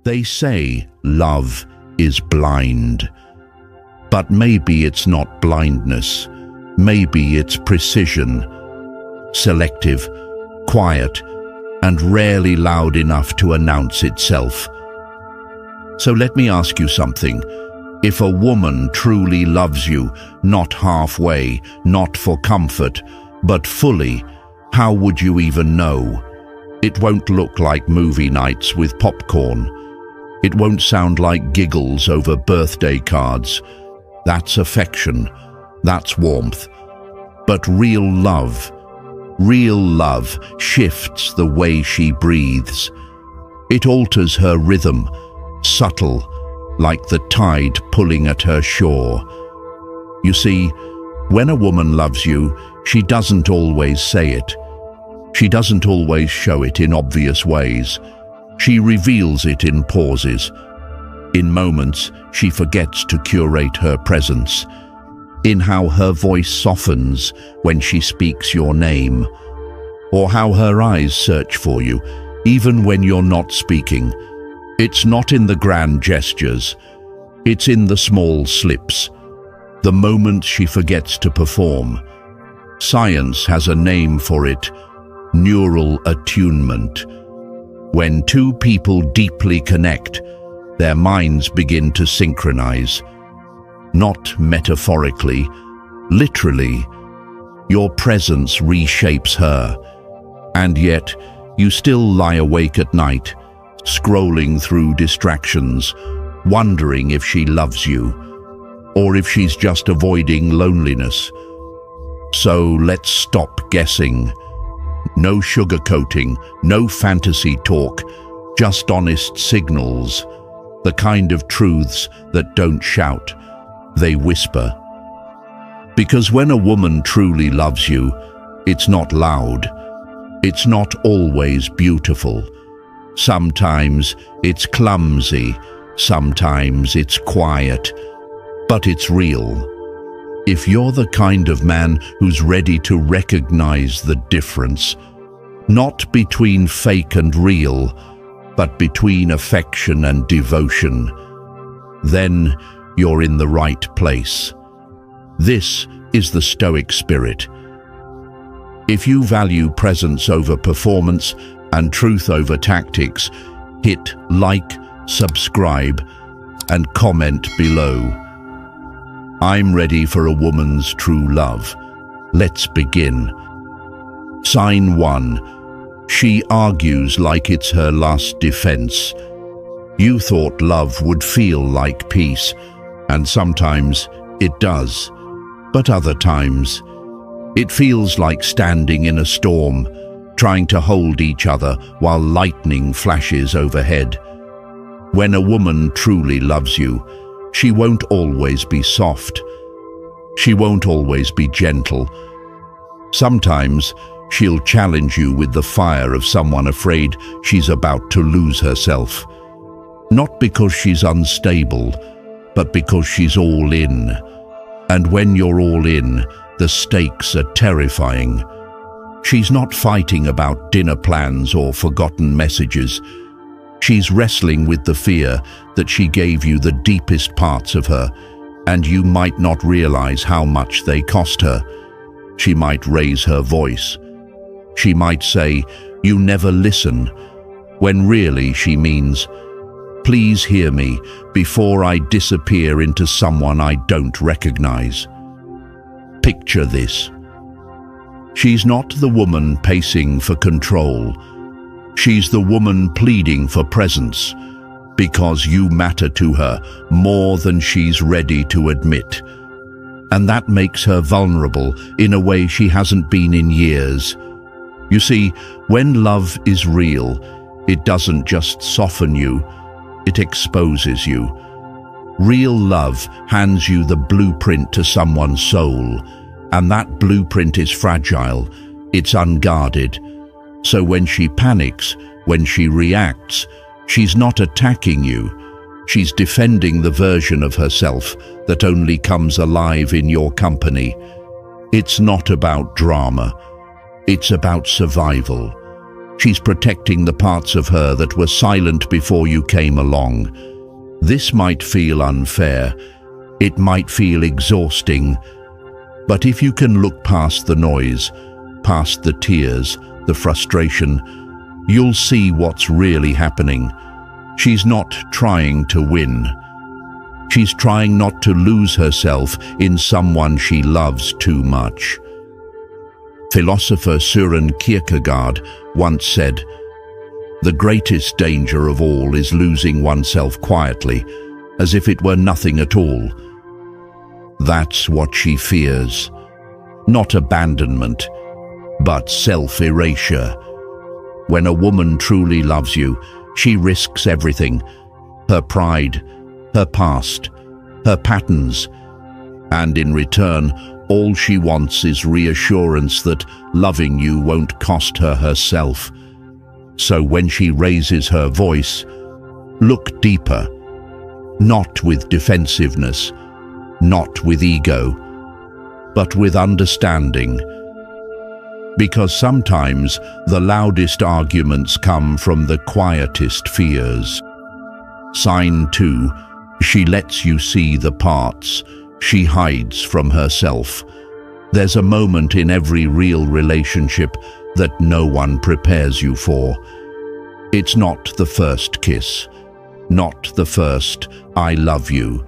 They say love is blind, but maybe it's not blindness. Maybe it's precision, selective, quiet, and rarely loud enough to announce itself. So let me ask you something. If a woman truly loves you, not halfway, not for comfort, but fully, how would you even know? It won't look like movie nights with popcorn. It won't sound like giggles over birthday cards. That's affection. That's warmth. But real love shifts the way she breathes. It alters her rhythm, subtle, like the tide pulling at her shore. You see, when a woman loves you, she doesn't always say it. She doesn't always show it in obvious ways. She reveals it in pauses. In moments she forgets to curate her presence. In how her voice softens when she speaks your name. Or how her eyes search for you, even when you're not speaking. It's not in the grand gestures. It's in the small slips. The moments she forgets to perform. Science has a name for it. Neural attunement. When two people deeply connect, their minds begin to synchronize. Not metaphorically, literally. Your presence reshapes her. And yet, you still lie awake at night, scrolling through distractions, wondering if she loves you, or if she's just avoiding loneliness. So let's stop guessing. No sugarcoating, no fantasy talk, just honest signals, the kind of truths that don't shout, they whisper. Because when a woman truly loves you, it's not loud, it's not always beautiful. Sometimes it's clumsy, sometimes it's quiet, but it's real. If you're the kind of man who's ready to recognize the difference, not between fake and real, but between affection and devotion, then you're in the right place. This is the Stoic spirit. If you value presence over performance and truth over tactics, hit like, subscribe, and comment below. I'm ready for a woman's true love. Let's begin. Sign 1. She argues like it's her last defense. You thought love would feel like peace, and sometimes it does. But other times, it feels like standing in a storm, trying to hold each other while lightning flashes overhead. When a woman truly loves you, she won't always be soft. She won't always be gentle. Sometimes she'll challenge you with the fire of someone afraid she's about to lose herself. Not because she's unstable, but because she's all in. And when you're all in, the stakes are terrifying. She's not fighting about dinner plans or forgotten messages. She's wrestling with the fear that she gave you the deepest parts of her, and you might not realize how much they cost her. She might raise her voice. She might say, "You never listen," when really she means, "Please hear me before I disappear into someone I don't recognize." Picture this. She's not the woman pacing for control. She's the woman pleading for presence, because you matter to her more than she's ready to admit. And that makes her vulnerable in a way she hasn't been in years. You see, when love is real, it doesn't just soften you, it exposes you. Real love hands you the blueprint to someone's soul, and that blueprint is fragile, it's unguarded. So when she panics, when she reacts, she's not attacking you. She's defending the version of herself that only comes alive in your company. It's not about drama. It's about survival. She's protecting the parts of her that were silent before you came along. This might feel unfair. It might feel exhausting. But if you can look past the noise, past the tears, the frustration, you'll see what's really happening. She's not trying to win. She's trying not to lose herself in someone she loves too much. Philosopher Søren Kierkegaard once said, "The greatest danger of all is losing oneself quietly, as if it were nothing at all." That's what she fears. Not abandonment, but self-erasure. When a woman truly loves you, she risks everything: her pride, her past, her patterns, and in return, all she wants is reassurance that loving you won't cost her herself. So when she raises her voice, look deeper, not with defensiveness, not with ego, but with understanding. Because sometimes the loudest arguments come from the quietest fears. Sign 2. She lets you see the parts she hides from herself. There's a moment in every real relationship that no one prepares you for. It's not the first kiss, not the first "I love you."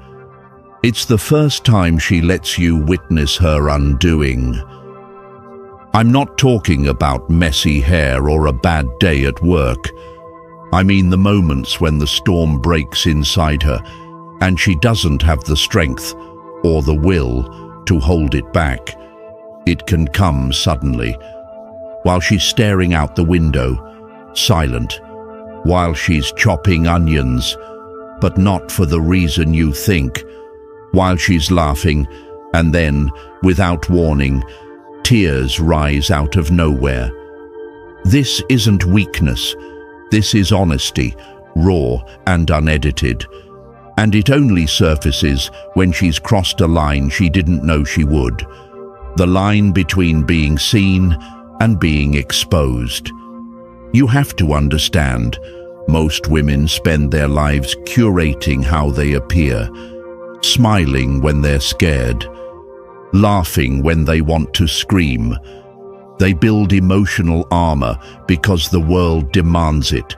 It's the first time she lets you witness her undoing. I'm not talking about messy hair or a bad day at work. I mean the moments when the storm breaks inside her and she doesn't have the strength or the will to hold it back. It can come suddenly, while she's staring out the window, silent, while she's chopping onions, but not for the reason you think, while she's laughing, and then, without warning, tears rise out of nowhere. This isn't weakness. This is honesty, raw and unedited. And it only surfaces when she's crossed a line she didn't know she would. The line between being seen and being exposed. You have to understand, most women spend their lives curating how they appear, smiling when they're scared, laughing when they want to scream. They build emotional armor because the world demands it.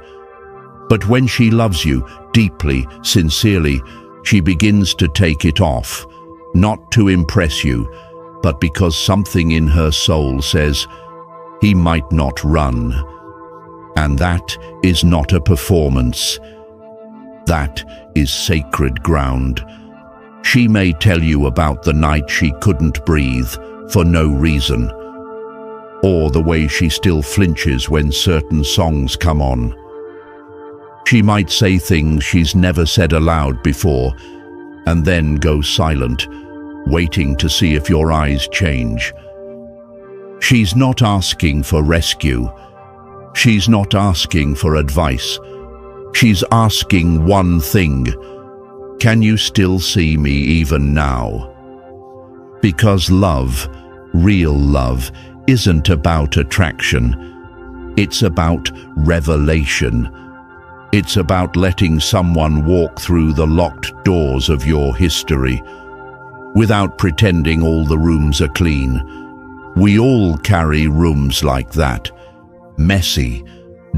But when she loves you deeply, sincerely, she begins to take it off, not to impress you, but because something in her soul says, he might not run. And that is not a performance. That is sacred ground. She may tell you about the night she couldn't breathe for no reason, or the way she still flinches when certain songs come on. She might say things she's never said aloud before, and then go silent, waiting to see if your eyes change. She's not asking for rescue. She's not asking for advice. She's asking one thing: can you still see me even now? Because love, real love, isn't about attraction. It's about revelation. It's about letting someone walk through the locked doors of your history without pretending all the rooms are clean. We all carry rooms like that, messy,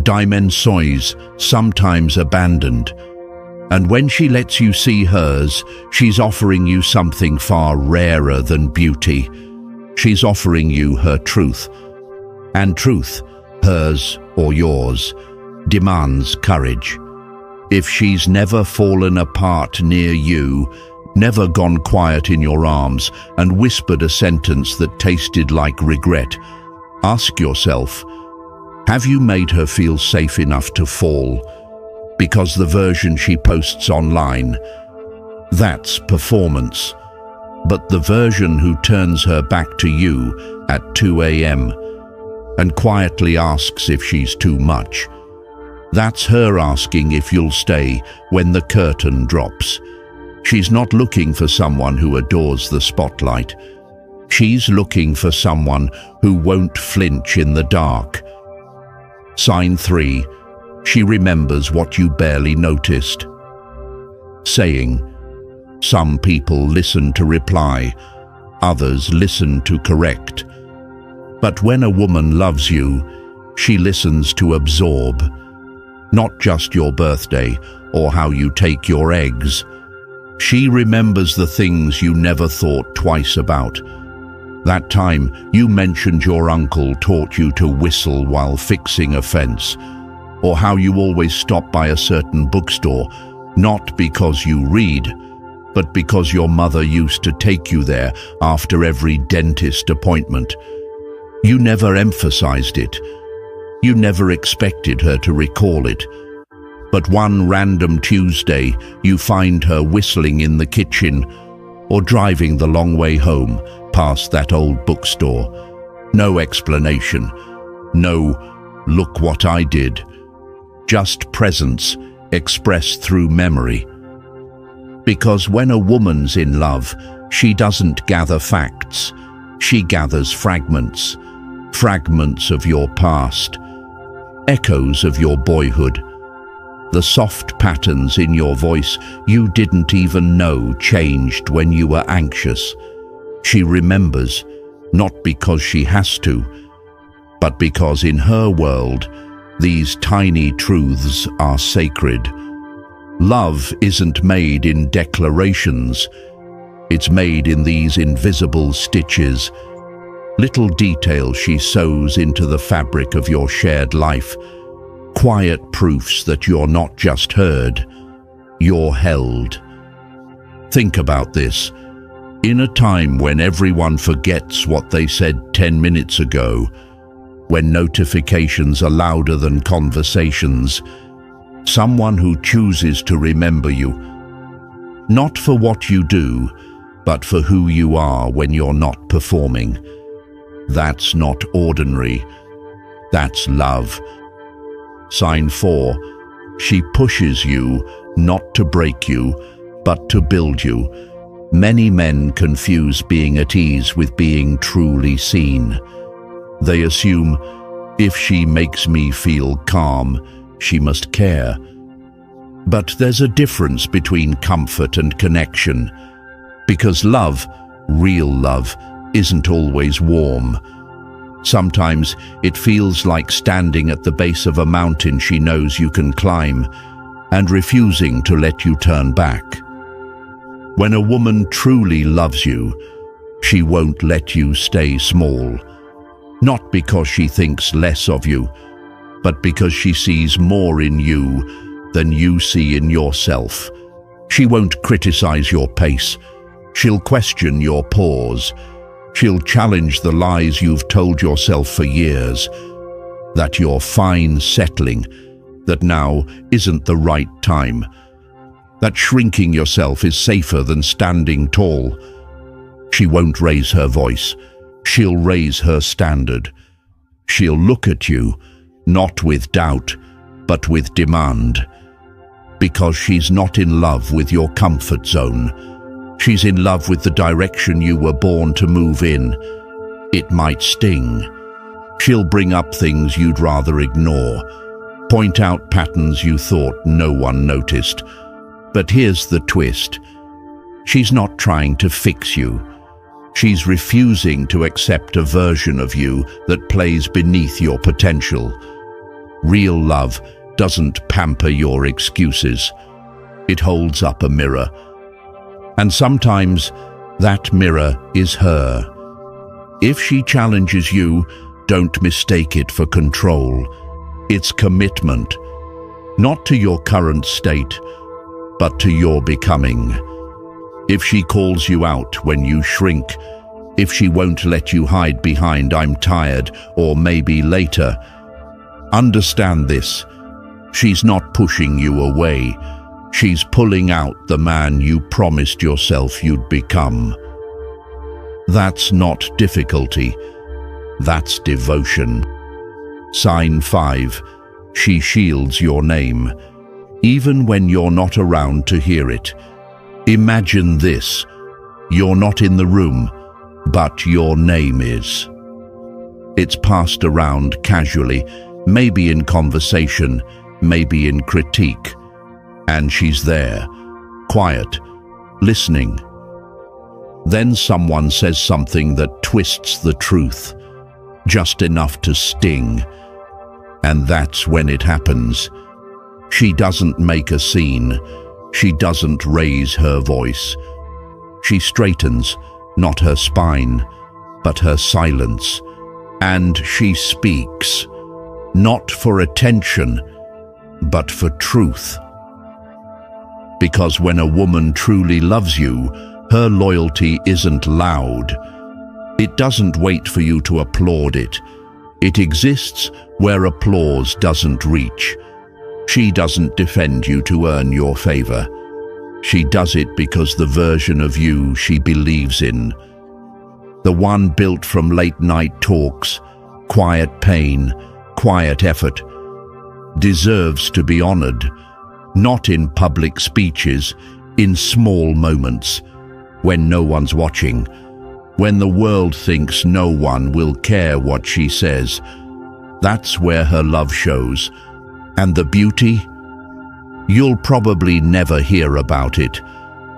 dimensiones, sometimes abandoned. And when she lets you see hers, she's offering you something far rarer than beauty. She's offering you her truth. And truth, hers or yours, demands courage. If she's never fallen apart near you, never gone quiet in your arms and whispered a sentence that tasted like regret, ask yourself, have you made her feel safe enough to fall? Because the version she posts online, that's performance. But the version who turns her back to you at 2 a.m. and quietly asks if she's too much, that's her asking if you'll stay when the curtain drops. She's not looking for someone who adores the spotlight. She's looking for someone who won't flinch in the dark. Sign 3. She remembers what you barely noticed. Saying, some people listen to reply, others listen to correct. But when a woman loves you, she listens to absorb. Not just your birthday or how you take your eggs. She remembers the things you never thought twice about. That time you mentioned your uncle taught you to whistle while fixing a fence, or how you always stop by a certain bookstore, not because you read, but because your mother used to take you there after every dentist appointment. You never emphasized it. You never expected her to recall it. But one random Tuesday, you find her whistling in the kitchen or driving the long way home past that old bookstore. No explanation. No, look what I did. Just presence expressed through memory. Because when a woman's in love, she doesn't gather facts. She gathers fragments. Fragments of your past. Echoes of your boyhood. The soft patterns in your voice you didn't even know changed when you were anxious. She remembers, not because she has to, but because in her world, these tiny truths are sacred. Love isn't made in declarations. It's made in these invisible stitches, little details she sews into the fabric of your shared life. Quiet proofs that you're not just heard, you're held. Think about this. In a time when everyone forgets what they said 10 minutes ago, when notifications are louder than conversations, someone who chooses to remember you, not for what you do, but for who you are when you're not performing. That's not ordinary. That's love. Sign 4. She pushes you, not to break you, but to build you. Many men confuse being at ease with being truly seen. They assume, if she makes me feel calm, she must care. But there's a difference between comfort and connection, because love, real love, isn't always warm. Sometimes it feels like standing at the base of a mountain she knows you can climb and refusing to let you turn back. When a woman truly loves you, she won't let you stay small. Not because she thinks less of you, but because she sees more in you than you see in yourself. She won't criticize your pace. She'll question your pause. She'll challenge the lies you've told yourself for years, that you're fine settling, that now isn't the right time, that shrinking yourself is safer than standing tall. She won't raise her voice. She'll raise her standard. She'll look at you, not with doubt, but with demand. Because she's not in love with your comfort zone. She's in love with the direction you were born to move in. It might sting. She'll bring up things you'd rather ignore, point out patterns you thought no one noticed. But here's the twist. She's not trying to fix you. She's refusing to accept a version of you that plays beneath your potential. Real love doesn't pamper your excuses. It holds up a mirror. And sometimes that mirror is her. If she challenges you, don't mistake it for control. It's commitment, not to your current state, but to your becoming. If she calls you out when you shrink, if she won't let you hide behind "I'm tired" or "maybe later," understand this. She's not pushing you away. She's pulling out the man you promised yourself you'd become. That's not difficulty. That's devotion. Sign 5. She shields your name, even when you're not around to hear it. Imagine this. You're not in the room, but your name is. It's passed around casually, maybe in conversation, maybe in critique. And she's there, quiet, listening. Then someone says something that twists the truth, just enough to sting. And that's when it happens. She doesn't make a scene. She doesn't raise her voice. She straightens, not her spine, but her silence. And she speaks, not for attention, but for truth. Because when a woman truly loves you, her loyalty isn't loud. It doesn't wait for you to applaud it. It exists where applause doesn't reach. She doesn't defend you to earn your favor. She does it because the version of you she believes in, the one built from late-night talks, quiet pain, quiet effort, deserves to be honored, not in public speeches, in small moments, when no one's watching, when the world thinks no one will care what she says. That's where her love shows. And the beauty? You'll probably never hear about it,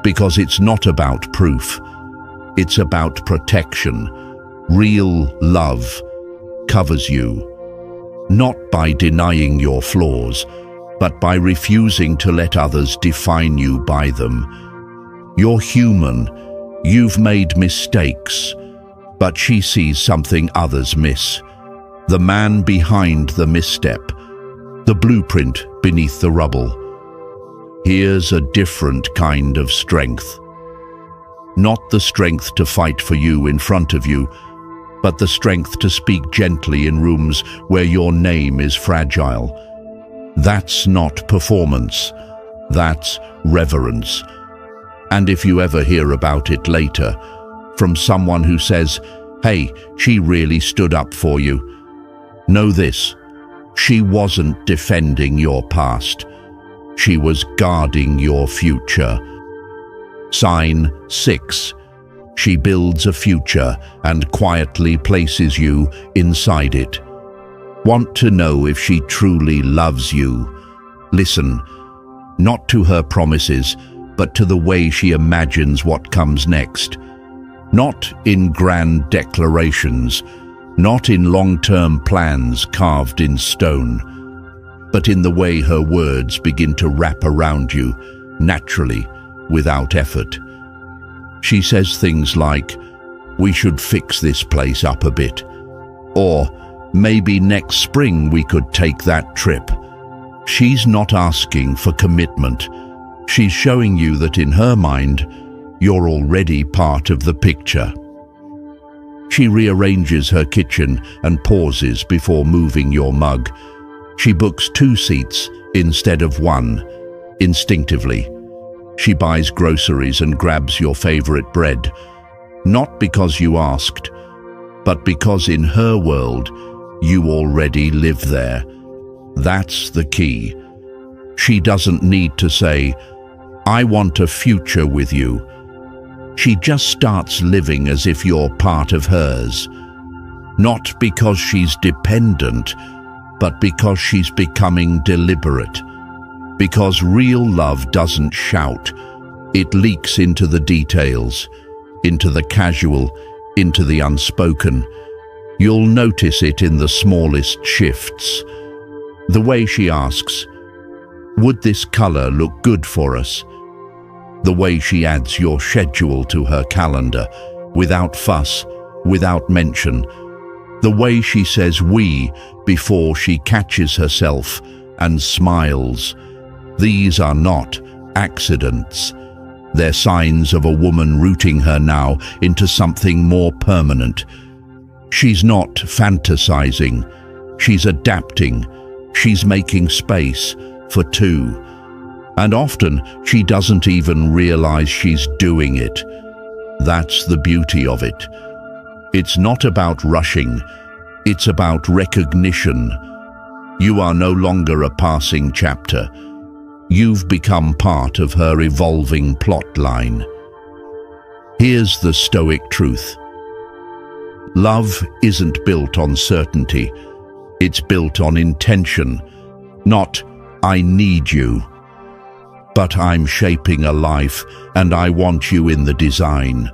because it's not about proof. It's about protection. Real love covers you, not by denying your flaws, but by refusing to let others define you by them. You're human. You've made mistakes, but she sees something others miss. The man behind the misstep, the blueprint beneath the rubble. Here's a different kind of strength. Not the strength to fight for you in front of you, but the strength to speak gently in rooms where your name is fragile. That's not performance. That's reverence. And if you ever hear about it later, from someone who says, "Hey, she really stood up for you," know this: she wasn't defending your past. She was guarding your future. Sign 6. She builds a future and quietly places you inside it. Want to know if she truly loves you? Listen, not to her promises, but to the way she imagines what comes next. Not in grand declarations, not in long-term plans carved in stone, but in the way her words begin to wrap around you, naturally, without effort. She says things like, "We should fix this place up a bit," or "Maybe next spring we could take that trip." She's not asking for commitment. She's showing you that in her mind, you're already part of the picture. She rearranges her kitchen and pauses before moving your mug. She books 2 seats instead of 1, instinctively. She buys groceries and grabs your favorite bread, not because you asked, but because in her world, you already live there. That's the key. She doesn't need to say, "I want a future with you." She just starts living as if you're part of hers. Not because she's dependent, but because she's becoming deliberate. Because real love doesn't shout. It leaks into the details, into the casual, into the unspoken. You'll notice it in the smallest shifts. The way she asks, "Would this color look good for us?" The way she adds your schedule to her calendar, without fuss, without mention. The way she says "we" before she catches herself and smiles. These are not accidents. They're signs of a woman rooting her now into something more permanent. She's not fantasizing. She's adapting. She's making space for 2. And often she doesn't even realize she's doing it. That's the beauty of it. It's not about rushing. It's about recognition. You are no longer a passing chapter. You've become part of her evolving plot line. Here's the Stoic truth. Love isn't built on certainty. It's built on intention, not "I need you," but "I'm shaping a life and I want you in the design."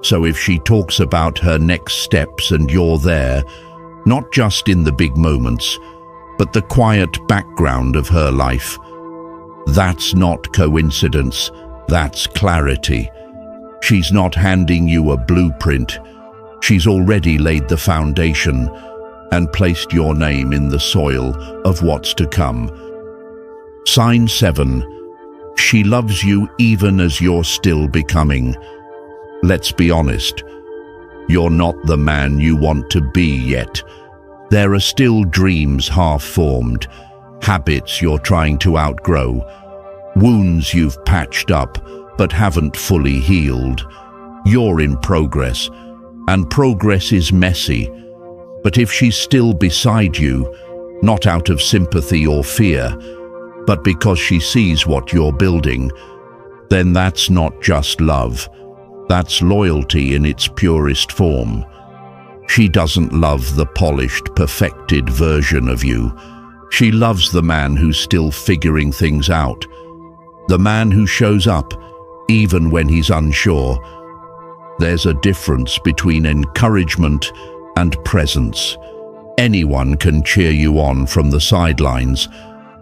So if she talks about her next steps and you're there, not just in the big moments, but the quiet background of her life, that's not coincidence, that's clarity. She's not handing you a blueprint. She's already laid the foundation and placed your name in the soil of what's to come. Sign 7. She loves you even as you're still becoming. Let's be honest, you're not the man you want to be yet. There are still dreams half-formed, habits you're trying to outgrow, wounds you've patched up but haven't fully healed. You're in progress, and progress is messy. But if she's still beside you, not out of sympathy or fear, but because she sees what you're building, then that's not just love. That's loyalty in its purest form. She doesn't love the polished, perfected version of you. She loves the man who's still figuring things out, the man who shows up even when he's unsure. There's a difference between encouragement and presence. Anyone can cheer you on from the sidelines,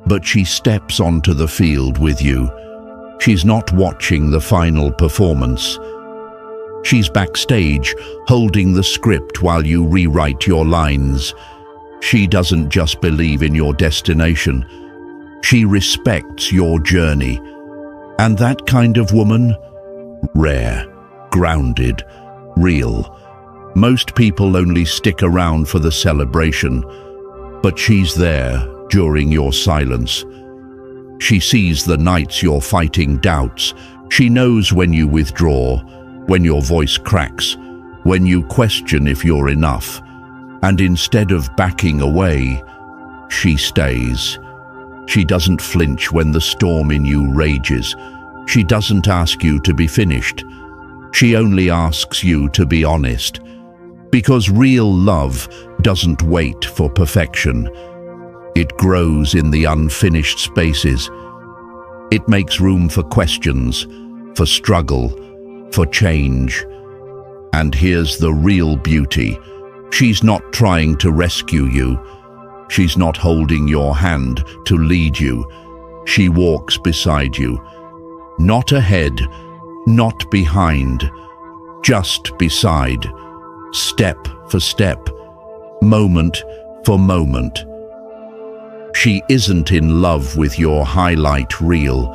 but she steps onto the field with you. She's not watching the final performance. She's backstage, holding the script while you rewrite your lines. She doesn't just believe in your destination. She respects your journey. And that kind of woman? Rare, grounded, real. Most people only stick around for the celebration, but she's there during your silence. She sees the nights you're fighting doubts. She knows when you withdraw, when your voice cracks, when you question if you're enough. And instead of backing away, she stays. She doesn't flinch when the storm in you rages. She doesn't ask you to be finished. She only asks you to be honest. Because real love doesn't wait for perfection. It grows in the unfinished spaces. It makes room for questions, for struggle, for change. And here's the real beauty. She's not trying to rescue you. She's not holding your hand to lead you. She walks beside you. Not ahead, not behind, just beside. Step for step, moment for moment. She isn't in love with your highlight reel.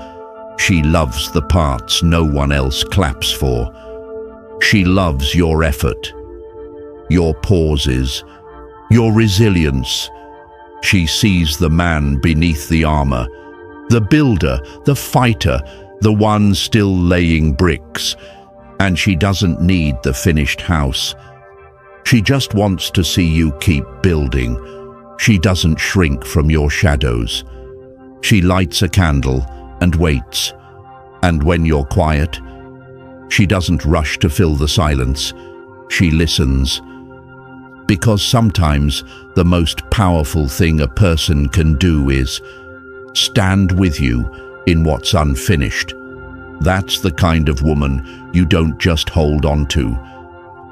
She loves the parts no one else claps for. She loves your effort, your pauses, your resilience. She sees the man beneath the armor, the builder, the fighter, the one still laying bricks. And she doesn't need the finished house. She just wants to see you keep building. She doesn't shrink from your shadows. She lights a candle and waits. And when you're quiet, she doesn't rush to fill the silence. She listens. Because sometimes the most powerful thing a person can do is stand with you in what's unfinished. That's the kind of woman you don't just hold on to.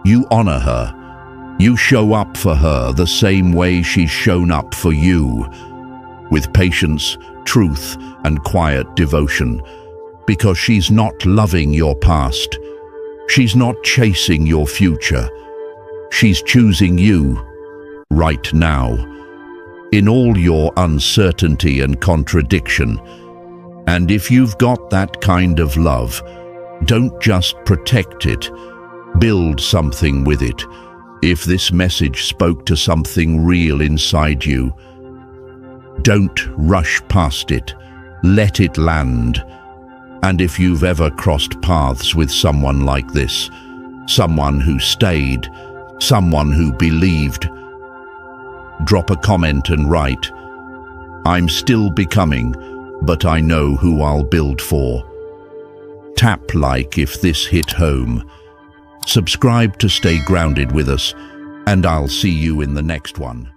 You honor her. You show up for her the same way she's shown up for you, with patience, truth, and quiet devotion, because she's not loving your past. She's not chasing your future. She's choosing you right now, in all your uncertainty and contradiction. And if you've got that kind of love, don't just protect it, build something with it. If this message spoke to something real inside you, don't rush past it. Let it land. And if you've ever crossed paths with someone like this, someone who stayed, someone who believed, drop a comment and write, "I'm still becoming, but I know who I'll build for." Tap like if this hit home. Subscribe to stay grounded with us, and I'll see you in the next one.